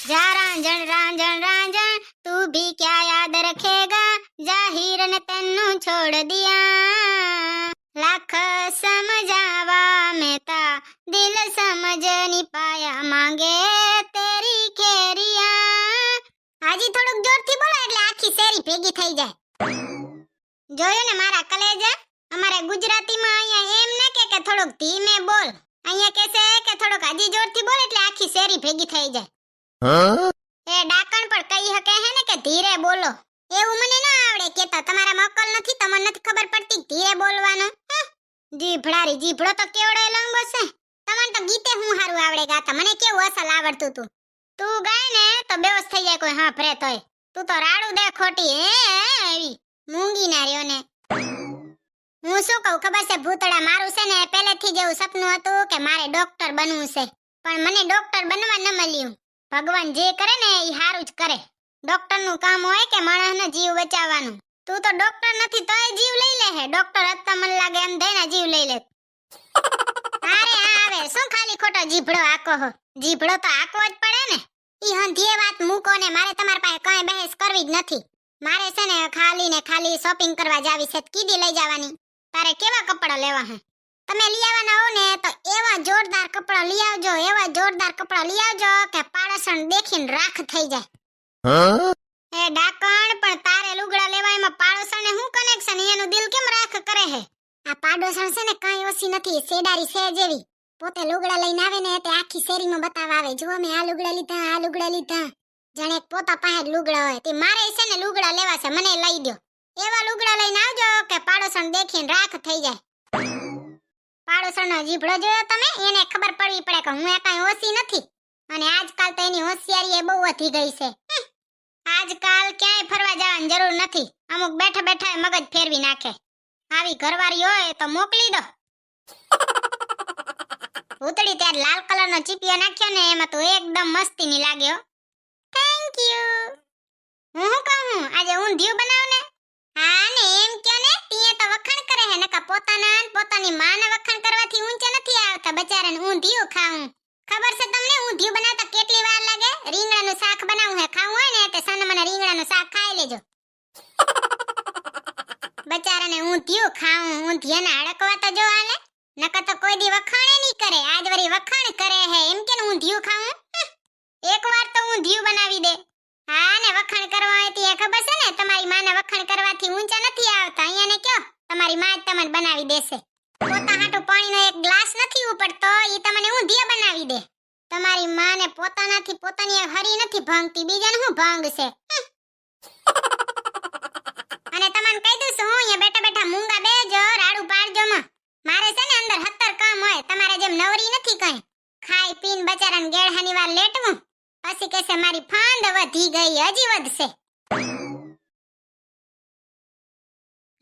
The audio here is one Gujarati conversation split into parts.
जा रांझण रांझण रांझण तू भी क्या याद रखेगा जाहिर ने तेनू छोड़ दिया लाख समझावा मैं ता दिल समझ नहीं पाया मांगे तेरी खेरिया हाजी થોડુંક જોરથી બોલો એટલે આખી શેરી ભેગી થઈ જાય જોયું ને મારા કલેજા અમારે ગુજરાતીમાં અહીંયા એમ ન કે થોડુંક ધીમે બોલ અહીંયા કહેશે કે થોડુંક હાજી જોરથી બોલ એટલે આખી શેરી ભેગી થઈ જાય એ ડાકણ પણ કહી શકે હે ને કે ધીરે બોલો એવું મને ન આવડે કેતા તમારા અકલ નથી તમને નથી ખબર પડતી ધીરે બોલવાનું જીભડારી જીભડો તો કેવડો લંબો છે તમને તો ગીતે હું હારું આવડે ગાતા મને કેવું અસલ આવડતું તું ગાય ને તો બેહોશ થઈ જાય કોઈ હા ભરે તોય તું તો રાડું દે ખોટી હે એવી મૂંગી ના રહ્યો ને હું શું કહું ખબર છે ભૂતડા મારું છે ને પહેલેથી જ એવું સપનું હતું કે મારે ડોક્ટર બનવું છે પણ મને ડોક્ટર બનવા ન મળ્યું ભગવાન જે કરે ને એ હારું જ કરે ડોક્ટરનું કામ હોય કે માણસનો જીવ બચાવવાનું તું તો ડોક્ટર નથી તોય જીવ લઈ લે હે ડોક્ટર હતા મને લાગે એમ ધૈના જીવ લઈ લે અરે આવે શું ખાલી ખોટો જીભડો આકો હો જીભડો તો આકો જ પડે ને ઈ હંધીએ વાત મૂકો ને મારે તમારા પાસે કાંઈ બહેસ કરવી જ નથી મારે છે ને ખાલી શોપિંગ કરવા જાવી છે કીધી લઈ જવાની તારે કેવા કપડા લેવા હે તમે લઈ આવવાના હો ને તો એવા જોરદાર કપડા લઈ આવજો એવા જોરદાર કપડા લઈ આવજો કે પાડોશણ દેખીને રાખ થઈ જાય એ ડાકણ પણ તારે લુગડા લેવા એમાં પાડોશણને શું કનેક્શન એનું દિલ કેમ રાખ કરે હે આ પાડોશણ છે ને કાંઈ ઓછી નથી સેડારી છે જેવી પોતે લુગડા લઈને આવે ને તે આખી શેરીમાં બતાવવા આવે જો મેં આ લુગડા લીધા જાણે પોતા પાસે લુગડા હોય તે મારે છે ને લુગડા લેવા છે મને લઈ દો એવા લુગડા લઈને આવજો કે પાડોશણ દેખીને રાખ થઈ જાય પાડોશણનો જીભડો જોયો તમે એને ખબર પડવી પડે કે હું એ કાંઈ ઓછી નથી અને આજકાલ તો એની હોશિયારી એ બહુ વધી ગઈ છે આજકાલ ક્યાંય ફરવા જવાની જરૂર નથી અમુક બેઠા બેઠા મગજ ફેરવી નાખે આવી ઘરવાળી હોય તો મોકલી દો ઉતડી ત્યારે લાલ કલરનો ચીપિયો નાખ્યો ને એમાં તો એકદમ મસ્તીની લાગ્યો થેન્ક યુ હું શું કહું આજે ઊંધિયું બનાવ ને હા ને એમ કયો ને તીએ તો વખાણ કરે હે નકા પોતાના અને પોતાની માને વખાણ કરવાથી ઊંચા નથી આવતા બચારાને ઊંધિયું ખાવું ખબર છે તમને ઊંધિયું બનાવતા કેટલી વાર લાગે રીંગણાનું શાક બનાવવું હે ખાવું હોય ને તે સને મને રીંગણાનું શાક ખાઈ લેજો બચારાને ઊંધિયું ખાવું ઊંધિયાના અડકવા તો જો હાલે નકા તો કોઈ દી વખાણે નહીં કરે આજ વરી વખાણ કરે હે એમ કે ઊંધિયું ખાવું એકવાર તો ઊંધિયું બનાવી દે હા ને વખાણ કરવા હોય તે ખબર છે ને તમારી માને વખાણ કરવાથી ઊંચા નથી આવતા અહીંયાને કયો તમારી માં જ તમને બનાવી દેશે પોતા હાટુ પાણીનો એક ગ્લાસ નથી ઉપડતો ઈ તમને ઊંધિયા બનાવી દે તમારી માને પોતાનાથી પોતાની હરી નથી ભાંગતી બીજાને શું ભાંગ છે અને તમને કહી દઉં છું અહીંયા બેઠા બેઠા મૂંગા બેજો રાડું પાડજો માં મારે છે ને અંદર 70 કામ હોય તમારે જેમ નવરી નથી કઈ ખાઈ પીન બચારાને ગેળહાની વાર લેટવું પછી કહેશે મારી ફાંદ વધી ગઈ હજી વધશે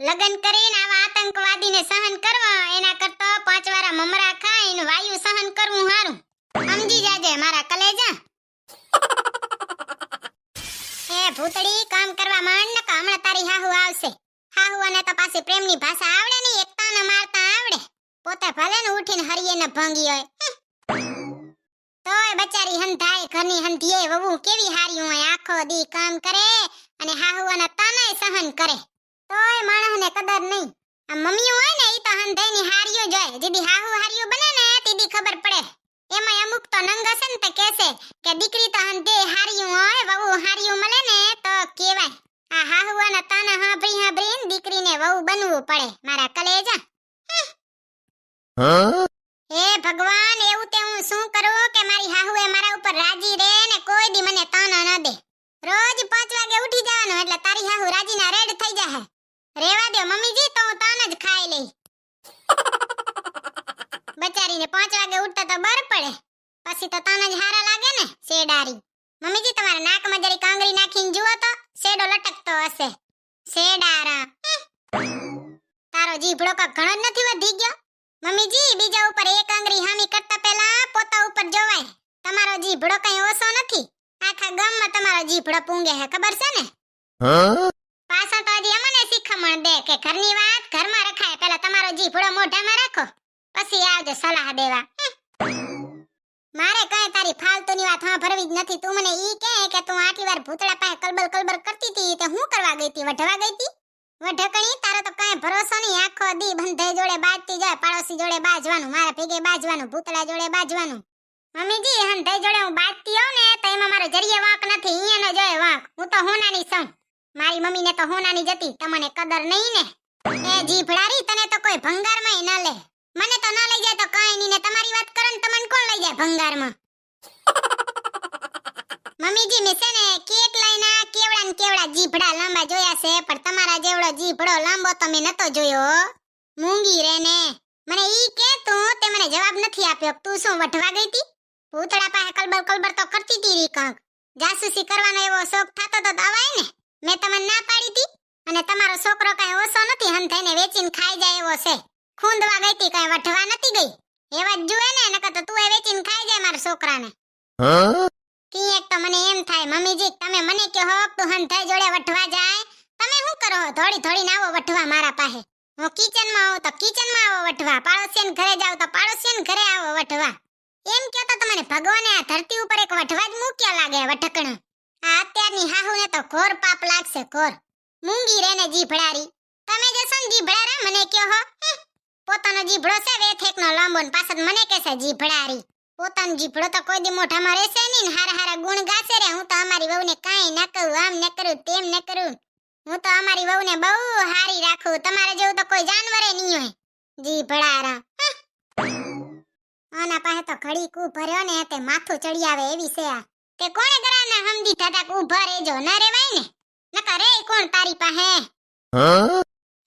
લગન કરીને આવા આતંકવાદીને સહન કરવા એના કરતા 5 વારા મમરા ખાઈને વાયુ સહન કરવું હારું સમજી જાજે મારા કલેજા એ ભૂતડી કામ કરવા માંડ ને હમણાં તારી હાહુ આવશે હાહુ અને તો પાછી પ્રેમની ભાષા આવડે નહીં એક તાના મારતા આવડે પોતે ભલે ને ઉઠીને હરિયે ન ભાંગી હોય તોય બચારી હંધાય ઘરની હંધીએ વહુ કેવી હારી હોય આખો દી કામ કરે અને હાહુવાના તાનાય સહન કરે તોય માણસને કદર નહીં આ મમ્મીઓ હોય ને ઈ તો હંધાયની હારીઓ જોય જેદી હાહુ હારીઓ બને ને તેદી ખબર પડે એમાં અમુક તો નંગા છે ને તે કહેશે કે દીકરી તો હંધે હારીઓ હોય વહુ હારીઓ મળે ને તો કેવાય આ હાહુવાના તાના હાંભળીને દીકરીને વહુ બનવું પડે મારા કલેજા હે ભગવાન એવું તે હું શું કરું કે મારી હાહુએ મારા ઉપર રાજી રહે ને કોઈ દી મને તાના ન દે રોજ 5 વાગે ઉઠી જવાનું એટલે તારી હાહુ રાજીના રેડ થઈ જાહે રેવા દો મમ્મીજી તો હું તાન જ ખાઈ લઈ બચારીને 5 વાગે ઉઠતા તો બર પડે પછી તો તાન જ હારા લાગે ને શેડારી મમ્મીજી તમારા નાકમાં જરી કાંગરી નાખીને જુઓ તો શેડો લટકતો હશે શેડારા તારો જીભડો કા ઘણો જ નથી વધી ગયો મમ્મીજી બીજા ઉપર એક આંગળી હામી કરતા પહેલા પોતા ઉપર જોવાય તમારો જીભડો કઈ ઓછો નથી આખા ગામમાં તમારો જીભડો પૂંગે હે ખબર છે ને પાછા તો હજી અમને શીખમણ દે કે ઘરની વાત ઘરમાં રખાય પહેલા તમારો જીભડો મોઢામાં રાખો પછી આવજો સલાહ દેવા મારે કઈ તારી ફાલતુની વાત સાંભળવી જ નથી. તું મને ઈ કહે કે તું આટલી વાર ભૂતળા પાસે કલબલ કલબલ કરતી હતી તે હું કરવા ગઈ હતી? વઢવા ગઈ હતી? વઢકણી, તારો તો કઈ ભરોસો નહીં. આખો દી બંધે જોડે બાજતી જાય, પાડોશી જોડે બાજવાનું, મારા ભેગે બાજવાનું, ભૂતળા જોડે બાજવાનું. મમ્મીજી, હંધે જોડે હું બાજતી હોઉં ને તો એમાં મારો જરીએ વાંક નથી, અહીંયાનો જોય વાંક. હું તો હોનાની છું. મારી મમ્મીને તો હોનાની જ હતી, તમને કદર નહીં ને. એ જીભડારી, તને તો કોઈ ભંગારમાં ન લે. મને તો ન લઈ જાય તો કાઈ નહીં, ને તમારી વાત કરો ને તમને કોણ લઈ જાય ભંગારમાં? મમ્મીજી, મેં છે ને કેટલાયના કેવડા ને કેવડા જીભડા લાંબા જોયા છે, પણ તમારા જેવડો જીભડો લાંબો તો મેં નતો જોયો. મૂંગી રે ને. મને ઈ કે તું તે મને જવાબ નથી આપ્યો. તું શું વઢવા ગઈ હતી? ભૂતળા પાસે કલબર કલબર તો કરતી હતી રી કાંક. જાસૂસી કરવાનો એવો શોખ થતો તો દવાય ને. મેં તમને ના પાડી હતી. અને તમારો છોકરો કઈ ઓછો નથી, હંથાઈને વેચીને ખાઈ જાય એવો છે. ખૂંદવા ગઈ હતી, કઈ વઢવા નથી ગઈ. એવા જ જુએ ને, નકર તો તું એ વેચીને ખાઈ જાય મારા છોકરાને. એક તો મને એમ થાય, મમ્મીજી તમે મને કહો તું હંથાઈ જોડે વઢવા જાય, તમે શું કરો? થોડી થોડી આવો વઢવા મારા પાસે. હું કિચનમાં આવું તો કિચનમાં આવો વઢવા, પાડોશીને ઘરે જાવ તો પાડોશીને ઘરે આવો વઢવા. એમ કહો તો તમને ભગવાને આ ધરતી ઉપર એક વઢવા જ મૂક્યા લાગે વઢકણ. આ અત્યારની હાહુને તો ઘોર પાપ લાગશે, ઘોર. મૂંગી રે ને જીભડારી. તમે જે સન જીભડારા મને કહો હો. પોતાનો જીભડો છે વેથેકનો લાંબો ને પાછળ મને કહેશે જીભડારી. પોતાનો જીભડો તો કોઈ દી મોઢામાં રહેશે નહીં ને હારા હારા ગુણ ગાશે રે. હું તો અમારી વહુને કાંઈ ન કહું, આમ ન કરું તેમ ન કરું. હું તો અમારી વહુને બહુ હારી રાખું. તમારે જેવું તો કોઈ જાનવરે નહીં હોય. જીભડારા. આના પાસે તો ઘડી કુ ભર્યો ને તે માથું ચડી આવે એવી છે આ. તે કોણે ગરાના હમદી ઠાઠા ઊભા રહેજો, ન રેવાય ને. નકા રે કોણ તારી પાસે?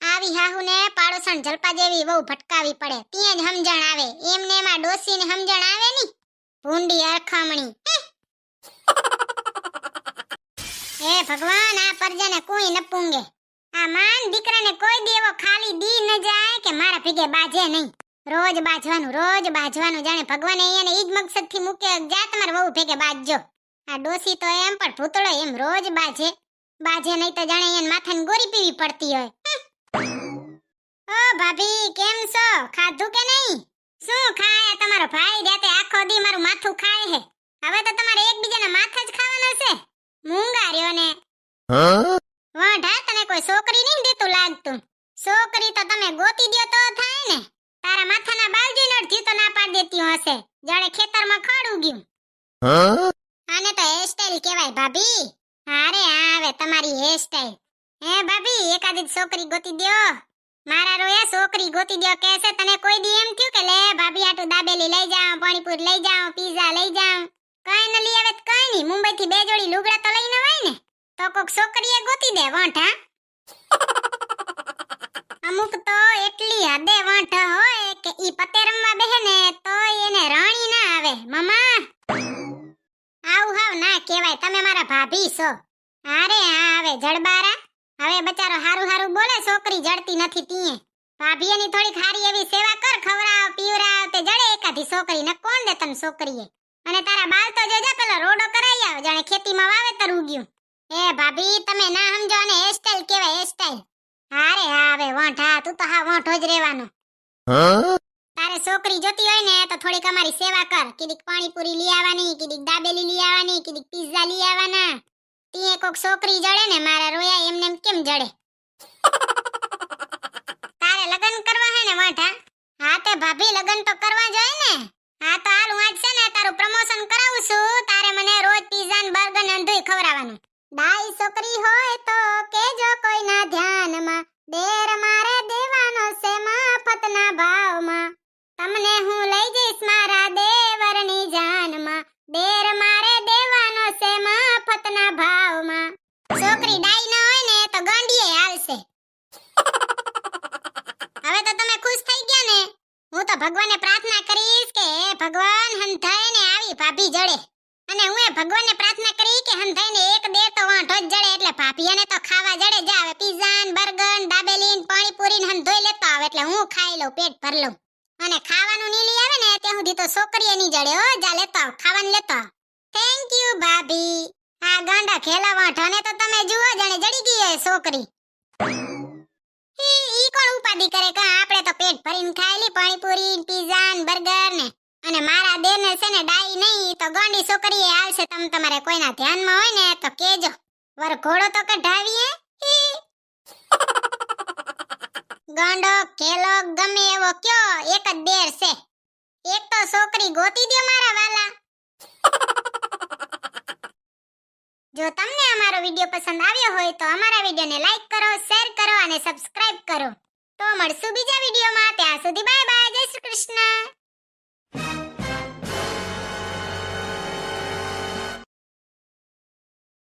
આવી હાહુને પાડોસણ જલપા જેવી બહુ ભટકાવી પડે, ત્યાં જ સમજણ આવે. એમને એમાં ડોસીને સમજણ આવે ની. ભૂંડી અરખામણી. હે ભગવાન, આ પરજાને કોઈ ન પૂંગે. આ માન દીકરાને કોઈ દેવો ખાલી દી ન જાય કે મારા ભેગે બાજે નહીં. રોજ બાજવાનું, રોજ બાજવાનું. જાણે ભગવાને એને ઈ જ મકસદથી મૂક્યો, જા તમાર વહુ ભેગે બાજજો. આ ડોસી તો એમ, પણ ભૂતળો એમ રોજ બાજે. બાજે નહીં તો જાણે એને માથાની ગોરી પીવી પડતી હોય. ઓ ભાભી, કેમ છો? ખાધું કે નહીં? શું ખાય તમારો ભાઈ? રાતે આખો દી મારું માથું ખાય હે. હવે તો તમારે એકબીજાના માથા જ ખાવાના છે. મૂંગા રહ્યો ને. વાંઢા, તને કોઈ છોકરી નહીં દેતું લાગતું. છોકરી તો તમે ગોતી દ્યો તો થાય ને. તારા માથાના બાલજીનો અડધી તો ના પાડી દેતી હશે, જાણે ખેતરમાં ખડ ઉગ્યું. આને તો હેરસ્ટાઈલ કહેવાય ભાભી. હારે આવે તમારી હેરસ્ટાઈલ. હે ભાભી, એકાદી છોકરી ગોતી દ્યો. મારા રોયા છોકરી ગોતી દ્યો કહે છે. તને કોઈ દી એમ થયું કે લે ભાભી આટું દાબેલી લઈ જાઉં, પાણીપુરી લઈ જાઉં, પીઝા લઈ જાઉં? કઈ ન લઈ આવે તો કઈ નહીં. મુંબઈ થી 2 જોડી લુગડા તો લઈને હોય ને, તો કોક છોકરીએ ગોતી દે વાંઠા. અમુક તો એટલી હદે વાંઠા હોય કે ઈ પતે રમવા બેહે ને તો એને રાણી ના આવે. મમ્મા, આવું હાવ ના કહેવાય. તમે મારા ભાભી છો. અરે હા, આવે જડબારા. હવે બચારો હારું હારું બોલે, છોકરી જડતી નથી તીએ. ભાભી એની થોડીક હારી એવી સેવા કર, ખવરાવ પીવરાવ તે જડે એકાધી છોકરી. ને કોણ દે તને છોકરીએ? અને તારા બાલ તો જોજા પેલો રોડો કરાઈ આવ, જાણે ખેતીમાં વાવેતર ઉગ્યું. એ ભાભી, તમે ના સમજો અને હેરસ્ટાઈલ કહેવાય, હેરસ્ટાઈલ. હારે હા, આવે વાંઠા. તું તો હા વાંઠો જ રહેવાનો. તારે છોકરી જોતી હોય ને તો થોડીક અમારી સેવા કર. કીડીક પાણીપુરી લઈ આવવાની, કીડીક દાબેલી લઈ આવવાની, કીડીક પિઝા લઈ આવવાના. તીએ કોક છોકરી જડે ને, મારા રોયા એમને કેમ જડે? તારે લગન કરવા હે ને વાંઠા? હા તે ભાભી, લગન તો કરવા જોઈએ ને. હા તો હાલ, હું આજ છે ને તારું પ્રમોશન કરાવું છું. તારે મને રોજ પિઝા ને બર્ગર ને અંધુય ખવડાવવાનું. ડાઈ છોકરી હોય તો કેજો કોઈના ધ્યાનમાં, દેર મારે દેવાનો છે મફતના ભાવમાં. તમને હું લઈ જઈશ મારા દેવરની જાનમાં, દેર મારે દેવાનો છે મફતના ભાવમાં. છોકરી ડાઈ ન હોય ને તો ગાંડીએ હાલશે. હવે તો તમે ખુશ થઈ ગયા ને. હું તો ભગવાનને પ્રાર્થના કરીશ કે હે ભગવાન, હંધાઈને આવી ભાભી જડે. અને હું એ ભગવાનને પ્રાર્થના કરી કે હંધાઈને એક દે તો વાંઢો જ જડે, એટલે ભાભીને તો ખાવા જડે. જ આવે પિઝા ને બર્ગર ને દાબેલી ને પાણીપુરી ને હંધોઈ લેતો આવે, એટલે હું ખાઈ લઉં, પેટ ભર લઉં. અને ખાવાનું ની લઈ આવે ને ત્યાં સુધી તો છોકરીએ ની જડે. હો જા, લેતો આવ, ખાવાનું લેતો આવ. થેન્ક યુ ભાભી. આ ગાંડા ખેલા વાંઢાને તો તમે જુઓ, જાણે જડી ગઈ હોય છોકરી. ઈ કોણ ઉપાધી કરે? કા આપણે તો પેટ ભરીને ખાઈ લી પાણીપુરી, પિઝા ને બર્ગર ને. અને મારા દેરને છે ને ડાઈ નહીં તો ગોંડી છોકરીએ આવશે. તમે તમારે કોઈના ધ્યાનમાં હોય ને તો કેજો. વર ઘોડો તો કઢાવીએ. ગાંડો કેલો ગમે એવો કયો, એક જ દેર છે. એક તો છોકરી ગોતી દ્યો મારા વાલા. જો તમને અમારો વિડિયો પસંદ આવ્યો હોય તો અમારા વિડિયોને લાઈક કરો, શેર કરો અને સબસ્ક્રાઇબ કરો. તો મળશું બીજા વિડિયોમાં. ત્યાં સુધી બાય બાય.